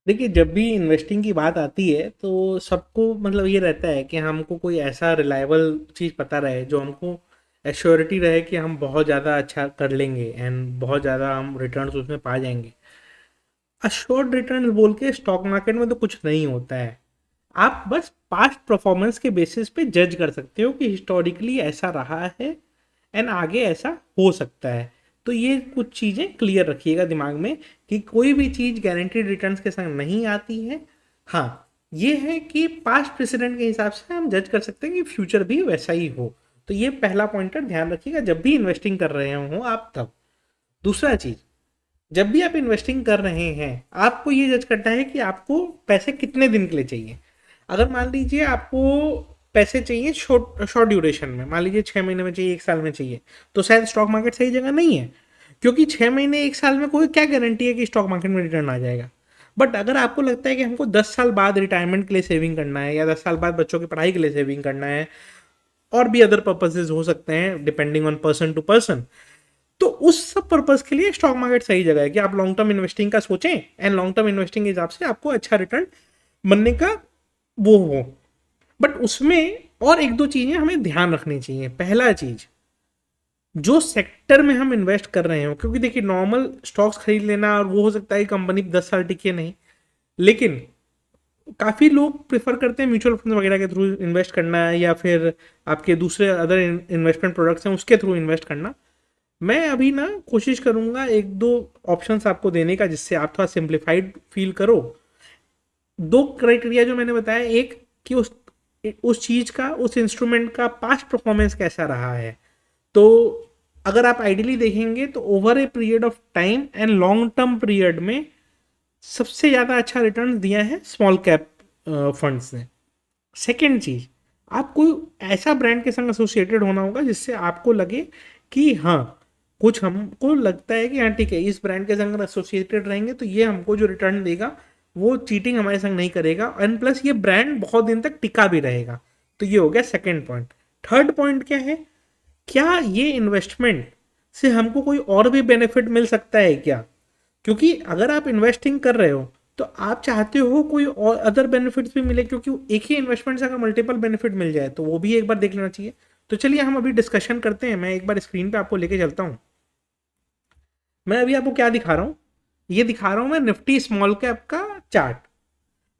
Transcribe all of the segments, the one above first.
देखिए, जब भी इन्वेस्टिंग की बात आती है तो सबको मतलब ये रहता है कि हमको कोई ऐसा रिलायबल चीज़ पता रहे जो हमको एश्योरिटी रहे कि हम बहुत ज़्यादा अच्छा कर लेंगे एंड बहुत ज़्यादा हम रिटर्न्स उसमें पा जाएंगे। अश्योर्ड रिटर्न बोल के स्टॉक मार्केट में तो कुछ नहीं होता है। आप बस पास्ट परफॉर्मेंस के बेसिस पे जज कर सकते हो कि हिस्टोरिकली ऐसा रहा है एंड आगे ऐसा हो सकता है। तो ये कुछ चीज़ें क्लियर रखिएगा दिमाग में कि कोई भी चीज़ गारंटीड रिटर्न्स के संग नहीं आती है। हाँ, ये है कि पास्ट प्रेसिडेंट के हिसाब से हम जज कर सकते हैं कि फ्यूचर भी वैसा ही हो। तो ये पहला पॉइंटर ध्यान रखिएगा जब भी इन्वेस्टिंग कर रहे हो आप तब। दूसरा चीज़, जब भी आप इन्वेस्टिंग कर रहे हैं आपको ये जज करना है कि आपको पैसे कितने दिन के लिए चाहिए। अगर मान लीजिए आपको पैसे चाहिए शॉर्ट शॉर्ट ड्यूरेशन में, मान लीजिए 6 महीने में चाहिए, 1 साल में चाहिए, तो शायद स्टॉक मार्केट सही जगह नहीं है। क्योंकि 6 महीने 1 साल में कोई क्या गारंटी है कि स्टॉक मार्केट में रिटर्न आ जाएगा। बट अगर आपको लगता है कि हमको 10 साल बाद रिटायरमेंट के लिए सेविंग करना है या 10 साल बाद बच्चों की पढ़ाई के लिए सेविंग करना है, और भी अदर पर्पसेज हो सकते हैं depending on person to person, तो उस सब पर्पस के लिए स्टॉक मार्केट सही जगह है कि आप लॉन्ग टर्म इन्वेस्टिंग का सोचें एंड लॉन्ग टर्म इन्वेस्टिंग के हिसाब से आपको अच्छा रिटर्न बनने का वो हो। बट उसमें और एक दो चीजें हमें ध्यान रखनी चाहिए। पहला चीज, जो सेक्टर में हम इन्वेस्ट कर रहे हो, क्योंकि देखिए नॉर्मल स्टॉक्स खरीद लेना और वो हो सकता है कि कंपनी 10 साल टिके नहीं, लेकिन काफ़ी लोग प्रेफर करते हैं म्यूचुअल फंड वगैरह के थ्रू इन्वेस्ट करना है या फिर आपके दूसरे अदर इन्वेस्टमेंट प्रोडक्ट्स हैं उसके थ्रू इन्वेस्ट करना। मैं अभी ना कोशिश करूंगा एक दो ऑप्शंस आपको देने का जिससे आप थोड़ा सिंप्लीफाइड फील करो। दो क्राइटेरिया जो मैंने बताया, एक कि उस चीज का, उस इंस्ट्रूमेंट का पास्ट परफॉर्मेंस कैसा रहा है। तो अगर आप आइडियली देखेंगे तो over a period of time and long term period में सबसे ज़्यादा अच्छा रिटर्न दिया है स्मॉल कैप फंड्स ने। सेकेंड चीज, आपको ऐसा ब्रांड के संग एसोसिएटेड होना होगा जिससे आपको लगे कि हाँ, कुछ हमको लगता है कि हाँ ठीक है, इस ब्रांड के संग एसोसिएटेड रहेंगे तो ये हमको जो रिटर्न देगा वो चीटिंग हमारे संग नहीं करेगा, एंड प्लस ये ब्रांड बहुत दिन तक टिका भी रहेगा। तो ये हो गया सेकेंड पॉइंट। थर्ड पॉइंट क्या है, क्या ये इन्वेस्टमेंट से हमको कोई और भी बेनिफिट मिल सकता है क्या। क्योंकि अगर आप इन्वेस्टिंग कर रहे हो तो आप चाहते हो कोई और अदर बेनिफिट्स भी मिले, क्योंकि एक ही इन्वेस्टमेंट से अगर मल्टीपल बेनिफिट मिल जाए तो वो भी एक बार देख लेना चाहिए। तो चलिए हम अभी डिस्कशन करते हैं। मैं एक बार स्क्रीन पे आपको लेके चलता हूँ। मैं अभी आपको क्या दिखा रहा हूँ, ये दिखा रहा हूँ मैं निफ्टी स्मॉल कैप का चार्ट।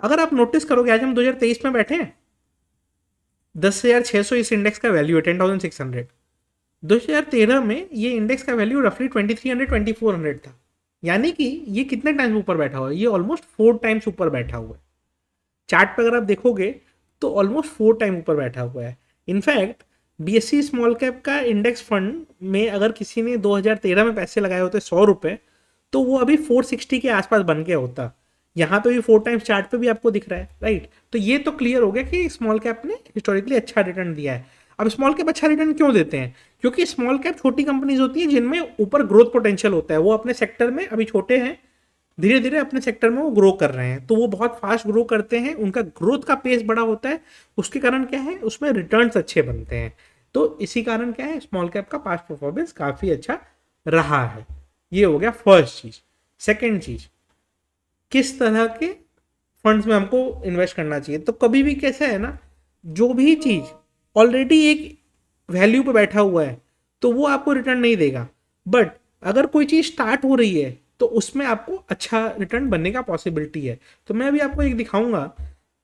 अगर आप नोटिस करोगे आज हम 2023 में बैठे हैं, 10,600 इस इंडेक्स का वैल्यू है, 10,600। 2013 में ये इंडेक्स का वैल्यू रफली 2300 2400 था। यानी कि ये कितने टाइम्स ऊपर बैठा हुआ है, ये ऑलमोस्ट 4 टाइम्स ऊपर बैठा हुआ है। चार्ट पर अगर आप देखोगे तो ऑलमोस्ट 4 टाइम ऊपर बैठा हुआ है। इनफैक्ट बीएससी स्मॉल कैप का इंडेक्स फंड में अगर किसी ने 2013 में पैसे लगाए होते 100 रुपये, तो वो अभी 460 के आसपास बन गया होता। यहाँ पे भी 4 टाइम्स चार्ट पे भी आपको दिख रहा है, राइट। तो ये तो क्लियर हो गया कि स्मॉल कैप ने हिस्टोरिकली अच्छा रिटर्न दिया है। अब स्मॉल कैप अच्छा रिटर्न क्यों देते हैं, क्योंकि स्मॉल कैप छोटी कंपनीज होती हैं जिनमें ऊपर ग्रोथ पोटेंशियल होता है। वो अपने सेक्टर में अभी छोटे हैं, धीरे धीरे अपने सेक्टर में वो ग्रो कर रहे हैं, तो वो बहुत फास्ट ग्रो करते हैं, उनका ग्रोथ का पेस बड़ा होता है। उसके कारण क्या है, उसमें रिटर्न्स अच्छे बनते हैं। तो इसी कारण क्या है, स्मॉल कैप का पास्ट परफॉर्मेंस काफ़ी अच्छा रहा है। ये हो गया फर्स्ट चीज। सेकेंड चीज, किस तरह के फंड्स में हमको इन्वेस्ट करना चाहिए। तो कभी भी कैसा है ना, जो भी चीज ऑलरेडी एक वैल्यू पे बैठा हुआ है तो वो आपको रिटर्न नहीं देगा। बट अगर कोई चीज स्टार्ट हो रही है तो उसमें आपको अच्छा रिटर्न बनने का पॉसिबिलिटी है। तो मैं अभी आपको एक दिखाऊंगा,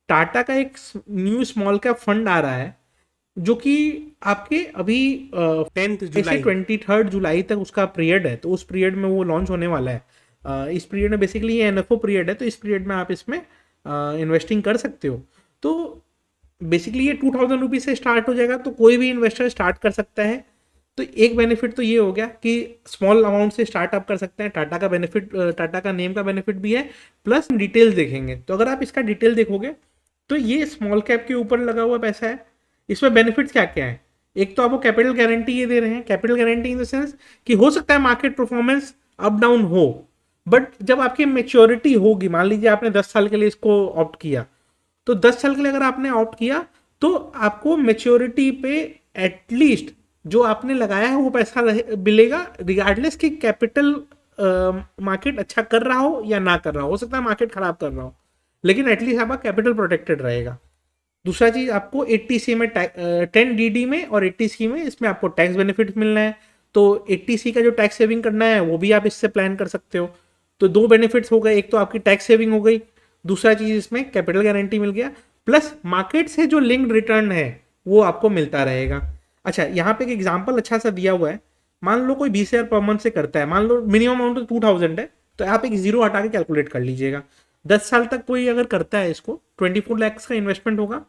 टाटा का एक न्यू स्मॉल कैप फंड आ रहा है जो कि आपके अभी 10 जुलाई 23 जुलाई तक उसका पीरियड है। तो उस पीरियड में वो लॉन्च होने वाला है। इस पीरियड में बेसिकली ये एनएफओ पीरियड है, तो इस पीरियड में आप इसमें इन्वेस्टिंग कर सकते हो। तो बेसिकली ये 2000 रुपीज से स्टार्ट हो जाएगा, तो कोई भी इन्वेस्टर स्टार्ट कर सकता है। तो एक बेनिफिट तो ये हो गया कि स्मॉल अमाउंट से स्टार्टअप कर सकते हैं। टाटा का बेनिफिट, टाटा का नेम का बेनिफिट भी है। प्लस डिटेल्स देखेंगे तो अगर आप इसका डिटेल देखोगे तो ये स्मॉल कैप के ऊपर लगा हुआ पैसा है। इसमें बेनिफिट्स क्या क्या है, एक तो आपको कैपिटल गारंटी ये दे रहे हैं। Capital guarantee in the sense कि हो सकता है मार्केट परफॉर्मेंस अप डाउन हो, बट जब आपकी मेच्योरिटी होगी, मान लीजिए आपने 10 साल के लिए इसको ऑप्ट किया, तो 10 साल के लिए अगर आपने ऑप्ट किया तो आपको मेच्योरिटी पे एटलीस्ट जो आपने लगाया है वो पैसा मिलेगा, रिगार्डलेस कि कैपिटल मार्केट अच्छा कर रहा हो या ना कर रहा हो सकता है मार्केट खराब कर रहा हो, लेकिन एटलीस्ट आपका कैपिटल प्रोटेक्टेड रहेगा। दूसरा चीज, आपको 80C में 10DD में और 80C में इसमें आपको टैक्स बेनिफिट मिलना है, तो 80C का जो टैक्स सेविंग करना है वो भी आप इससे प्लान कर सकते हो। तो दो बेनिफिट्स हो गए, एक तो आपकी टैक्स सेविंग हो गई, दूसरा चीज इसमें कैपिटल गारंटी मिल गया, प्लस मार्केट से जो लिंक्ड रिटर्न है वो आपको मिलता रहेगा। अच्छा, यहाँ पे एक एग्जाम्पल अच्छा सा दिया हुआ है। मान लो कोई 20,000 पर मंथ से करता है, मान लो मिनिमम अमाउंट तो 2000 है, तो आप एक जीरो हटा के कैलकुलेट कर लीजिएगा। 10 साल तक कोई अगर करता है इसको, 24 lakhs का इन्वेस्टमेंट होगा।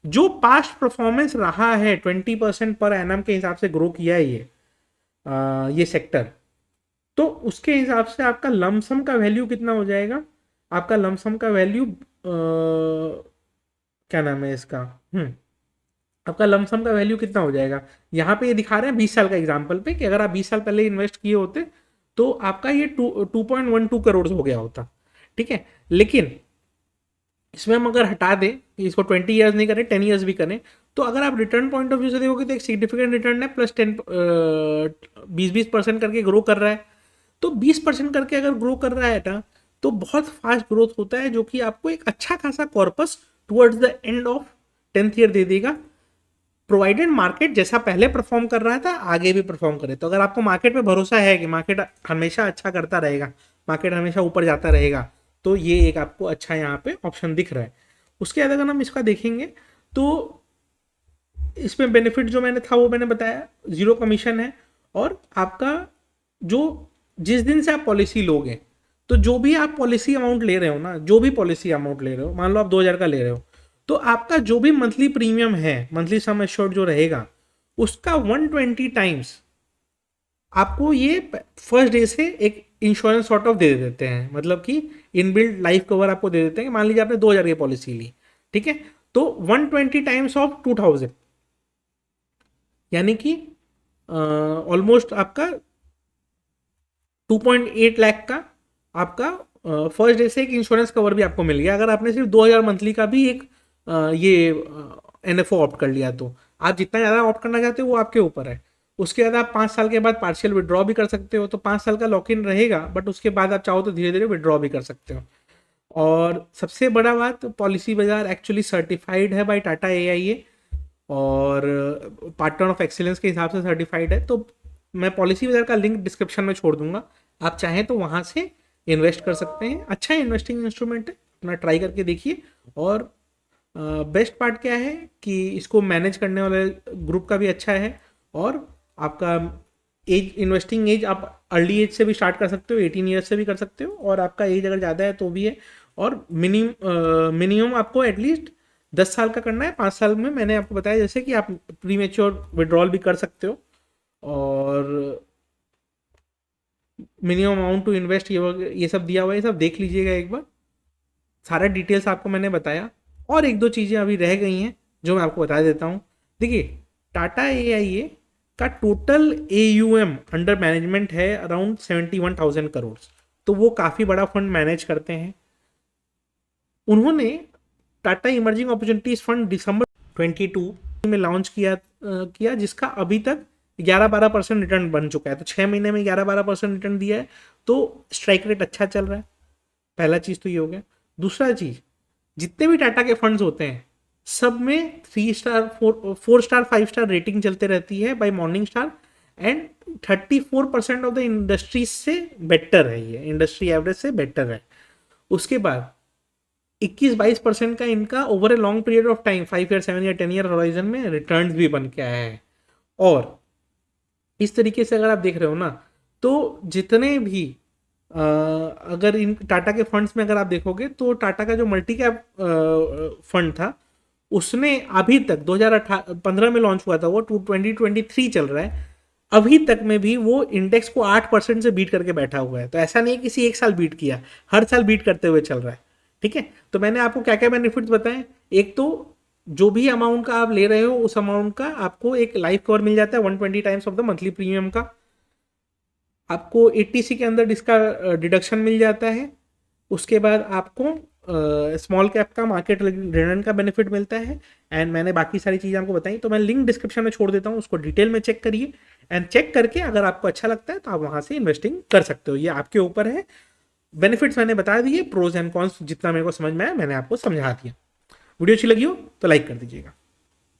जो पास्ट परफॉर्मेंस रहा है 20% पर एनम के हिसाब से ग्रो किया है ये सेक्टर, तो उसके हिसाब से आपका लमसम का वैल्यू कितना हो जाएगा। आपका लमसम का वैल्यू क्या नाम है इसका, आपका लमसम का वैल्यू कितना हो जाएगा। यहाँ पे ये दिखा रहे हैं 20 साल का एग्जाम्पल पे कि अगर आप 20 साल पहले इन्वेस्ट किए होते तो आपका ये 2.12 करोड़ हो गया होता। ठीक है, लेकिन इसमें हम अगर हटा दें कि इसको 20 ईयर्स नहीं करें, 10 ईयर्स भी करें, तो अगर आप रिटर्न पॉइंट ऑफ व्यू से देखोगे तो एक सिग्निफिकेंट रिटर्न है, प्लस 20-20% करके ग्रो कर रहा है। तो 20% करके अगर ग्रो कर रहा है ना, तो बहुत फास्ट ग्रोथ होता है, जो कि आपको एक अच्छा खासा corpus towards the end of 10th year दे देगा, प्रोवाइडेड मार्केट जैसा पहले परफॉर्म कर रहा था आगे भी परफॉर्म करे। तो अगर आपको मार्केट पे भरोसा है कि मार्केट हमेशा अच्छा करता रहेगा, मार्केट हमेशा ऊपर जाता रहेगा, तो ये एक आपको अच्छा यहाँ पे ऑप्शन दिख रहा है। उसके बाद अगर हम इसका देखेंगे तो इसमें बेनिफिट जो मैंने था वो मैंने बताया, जीरो कमीशन है, और आपका जो जिस दिन से आप पॉलिसी लोगे, तो जो भी आप पॉलिसी अमाउंट ले रहे हो ना, जो भी पॉलिसी अमाउंट ले रहे हो, मान लो आप 2000 का ले रहे हो, तो आपका जो भी मंथली प्रीमियम है, मंथली सम एश्योर्ड जो रहेगा, उसका 120 टाइम्स आपको ये फर्स्ट डे से एक इंश्योरेंस सॉर्ट ऑफ दे देते हैं। मतलब कि इनबिल्ट लाइफ कवर आपको दे देते हैं कि मान लीजिए आपने 2000 की पॉलिसी ली, ठीक है, तो 120 टाइम्स ऑफ 2000, यानी कि ऑलमोस्ट आपका 2.8 लाख का आपका फर्स्ट डे से एक इंश्योरेंस कवर भी आपको मिल गया, अगर आपने सिर्फ 2000 मंथली का भी एक ये एनएफओ ऑप्ट कर लिया। तो आप जितना ज़्यादा ऑप्ट करना चाहते हो वो आपके ऊपर है। उसके बाद आप 5 साल के बाद पार्शियल विड्रॉ भी कर सकते हो, तो 5 साल का लॉक इन रहेगा, बट उसके बाद आप चाहो तो धीरे धीरे विड्रॉ भी कर सकते हो। और सबसे बड़ा बात, पॉलिसी बाजार एक्चुअली सर्टिफाइड है बाय टाटा AIA, और पार्टनर ऑफ एक्सीलेंस के हिसाब से सर्टिफाइड है। तो मैं पॉलिसी बाजार का लिंक डिस्क्रिप्शन में छोड़ दूंगा, आप चाहें तो वहाँ से इन्वेस्ट कर सकते हैं। अच्छा इन्वेस्टिंग इंस्ट्रूमेंट है, अपना ट्राई करके देखिए। और बेस्ट पार्ट क्या है कि इसको मैनेज करने वाले ग्रुप का भी अच्छा है, और आपका एज, इन्वेस्टिंग एज आप अर्ली एज से भी स्टार्ट कर सकते हो, 18 ईयर्स से भी कर सकते हो, और आपका एज अगर ज़्यादा है तो भी है। और मिनिमम आपको एटलीस्ट 10 साल का करना है। 5 साल में मैंने आपको बताया जैसे कि आप प्री मेच्योर विड्रॉल भी कर सकते हो, और मिनिमम अमाउंट टू इन्वेस्ट ये सब दिया हुआ है, ये सब देख लीजिएगा एक बार। सारा डिटेल्स आपको मैंने बताया, और एक दो चीज़ें अभी रह गई हैं जो मैं आपको बता देता हूँ। देखिए, टाटा AIA का टोटल AUM अंडर मैनेजमेंट है अराउंड 71,000 करोड़, तो वो काफ़ी बड़ा फंड मैनेज करते हैं। उन्होंने टाटा इमर्जिंग अपॉर्चुनिटीज फंड दिसंबर 22 में लॉन्च किया जिसका अभी तक 11-12% रिटर्न बन चुका है। तो 6 महीने में 11-12% रिटर्न दिया है, तो स्ट्राइक रेट अच्छा चल रहा है। पहला चीज़ तो ये हो गया। दूसरा चीज़, जितने भी टाटा के फंड्स होते हैं सब में 3 स्टार 4 स्टार 5 स्टार रेटिंग चलते रहती है by Morningstar, and 34% of the industry से बेटर है, ये इंडस्ट्री एवरेज से बेटर है। उसके बाद 21-22% का इनका over a long period of time 5 year 7 year 10 year horizon में रिटर्न्स भी बन के आया है। और इस तरीके से अगर आप देख रहे हो ना, तो जितने भी अगर इन टाटा के फंड्स में अगर आप देखोगे तो टाटा का जो मल्टी कैप फंड था उसने अभी तक 2015 में लॉन्च हुआ था, वो 2023 चल रहा है, अभी तक में भी वो इंडेक्स को 8% से बीट करके बैठा हुआ है। तो ऐसा नहीं है किसी एक साल बीट किया, हर साल बीट करते हुए चल रहा है। ठीक है, तो मैंने आपको क्या क्या बेनिफिट्स बताए। एक तो जो भी अमाउंट का आप ले रहे हो उस अमाउंट का आपको एक लाइफ कवर मिल जाता है 120 times of the monthly premium का। आपको 80C के अंदर इसका डिडक्शन मिल जाता है। उसके बाद आपको स्मॉल कैप का मार्केट रिटर्न का बेनिफिट मिलता है। एंड मैंने बाकी सारी चीज़ें आपको बताई, तो मैं लिंक डिस्क्रिप्शन में छोड़ देता हूँ, उसको डिटेल में चेक करिए। एंड चेक करके अगर आपको अच्छा लगता है तो आप वहाँ से इन्वेस्टिंग कर सकते हो, ये आपके ऊपर है। बेनिफिट्स मैंने बता दिए, प्रोज एंड कॉन्स जितना मेरे को समझ में आया मैंने आपको समझा दिया। वीडियो अच्छी लगी हो तो लाइक कर दीजिएगा।